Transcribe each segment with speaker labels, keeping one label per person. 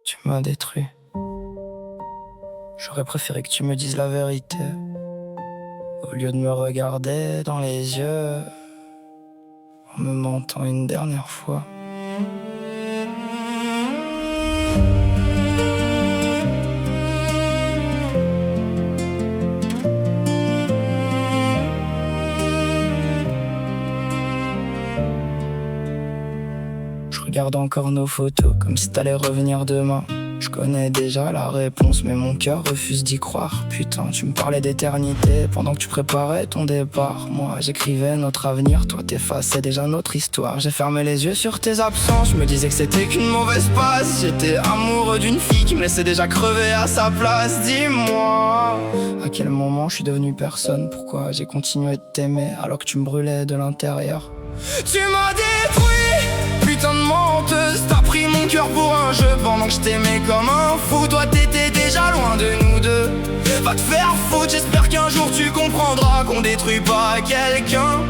Speaker 1: Tu m'as détruit. J'aurais préféré que tu me dises la vérité. Au lieu de me regarder dans les yeux, en me mentant une dernière fois. Je regarde encore nos photos comme si t'allais revenir demain. Je connais déjà la réponse mais mon cœur refuse d'y croire. Putain, tu me parlais d'éternité pendant que tu préparais ton départ. Moi j'écrivais notre avenir, toi t'effaçais déjà notre histoire. J'ai fermé les yeux sur tes absences, je me disais que c'était qu'une mauvaise passe. J'étais amoureux d'une fille qui me laissait déjà crever à sa place. Dis-moi, à quel moment je suis devenu personne? Pourquoi j'ai continué de t'aimer alors que tu me brûlais de l'intérieur? Tu m'as détruit, putain de menteuse. T'as pris mon cœur pour un jeu pendant que je t'aimais comme un fou. Toi t'étais déjà loin de nous deux. Va te faire foutre, j'espère qu'un jour tu comprendras qu'on détruit pas quelqu'un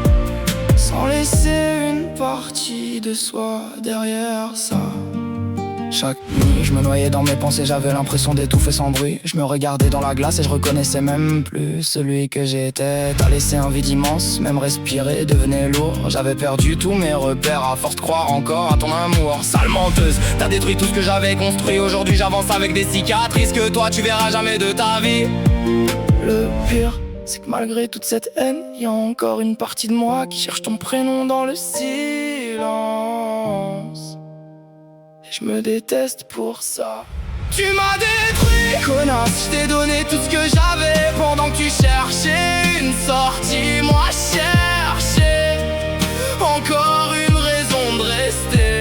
Speaker 1: sans laisser une partie de soi derrière ça. Chaque nuit, je me noyais dans mes pensées, j'avais l'impression d'étouffer sans bruit. Je me regardais dans la glace et je reconnaissais même plus celui que j'étais. T'as laissé un vide immense, même respirer devenait lourd. J'avais perdu tous mes repères à force de croire encore à ton amour. Sale menteuse, t'as détruit tout ce que j'avais construit. Aujourd'hui j'avance avec des cicatrices que toi tu verras jamais de ta vie. Le pire, c'est que malgré toute cette haine, y a encore une partie de moi qui cherche ton prénom dans le silence. Je me déteste pour ça. Tu m'as détruit, connasse. Je t'ai donné tout ce que j'avais pendant que tu cherchais une sortie. Moi cherchais encore une raison de rester.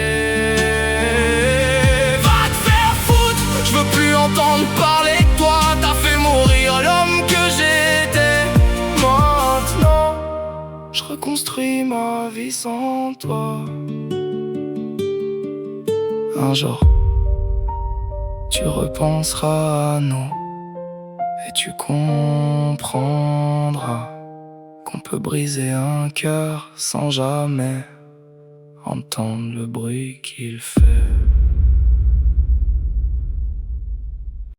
Speaker 1: Va te faire foutre, je veux plus entendre parler de toi. T'as fait mourir l'homme que j'étais. Maintenant, je reconstruis ma vie sans toi. Un jour, tu repenseras à nous et tu comprendras qu'on peut briser un cœur sans jamais entendre le bruit qu'il fait.